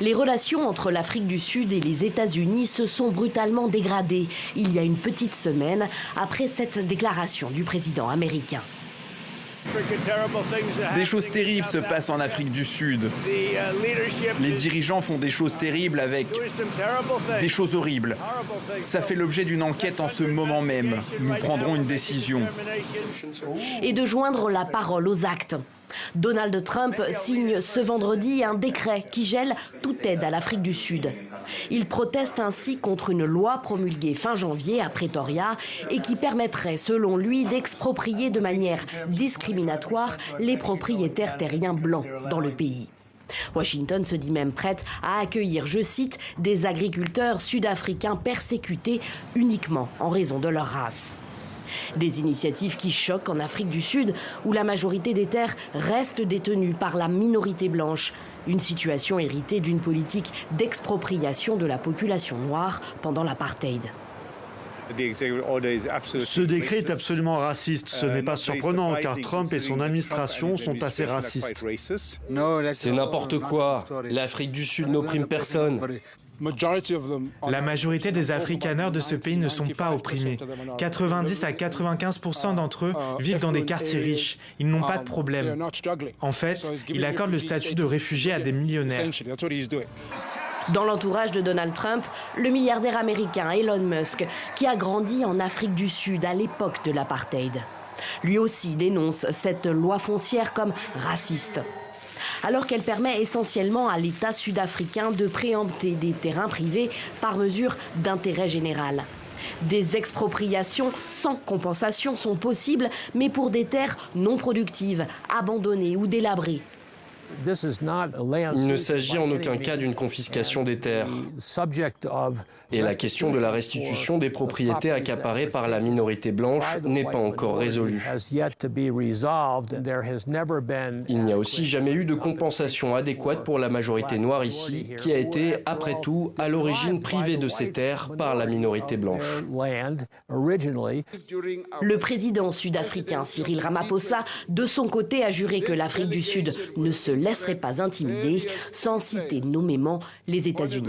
Les relations entre l'Afrique du Sud et les États-Unis se sont brutalement dégradées il y a une petite semaine après cette déclaration du président américain. Des choses terribles se passent en Afrique du Sud. Les dirigeants font des choses terribles avec des choses horribles. Ça fait l'objet d'une enquête en ce moment même. Nous prendrons une décision. Et de joindre la parole aux actes. Donald Trump signe ce vendredi un décret qui gèle toute aide à l'Afrique du Sud. Il proteste ainsi contre une loi promulguée fin janvier à Pretoria et qui permettrait, selon lui, d'exproprier de manière discriminatoire les propriétaires terriens blancs dans le pays. Washington se dit même prête à accueillir, je cite, des agriculteurs sud-africains persécutés uniquement en raison de leur race. Des initiatives qui choquent en Afrique du Sud, où la majorité des terres reste détenue par la minorité blanche. Une situation héritée d'une politique d'expropriation de la population noire pendant l'apartheid. Ce décret est absolument raciste. Ce n'est pas surprenant car Trump et son administration sont assez racistes. C'est n'importe quoi. L'Afrique du Sud n'opprime personne. La majorité des Afrikaners de ce pays ne sont pas opprimés. 90 à 95% d'entre eux vivent dans des quartiers riches. Ils n'ont pas de problème. En fait, il accorde le statut de réfugié à des millionnaires. Dans l'entourage de Donald Trump, le milliardaire américain Elon Musk, qui a grandi en Afrique du Sud à l'époque de l'apartheid. Lui aussi dénonce cette loi foncière comme raciste, alors qu'elle permet essentiellement à l'État sud-africain de préempter des terrains privés par mesure d'intérêt général. Des expropriations sans compensation sont possibles, mais pour des terres non productives, abandonnées ou délabrées. Il ne s'agit en aucun cas d'une confiscation des terres. Et la question de la restitution des propriétés accaparées par la minorité blanche n'est pas encore résolue. Il n'y a aussi jamais eu de compensation adéquate pour la majorité noire ici, qui a été, après tout, à l'origine privée de ces terres par la minorité blanche. Le président sud-africain Cyril Ramaphosa, de son côté, a juré que l'Afrique du Sud ne se laisserait pas intimider, sans citer nommément les États-Unis.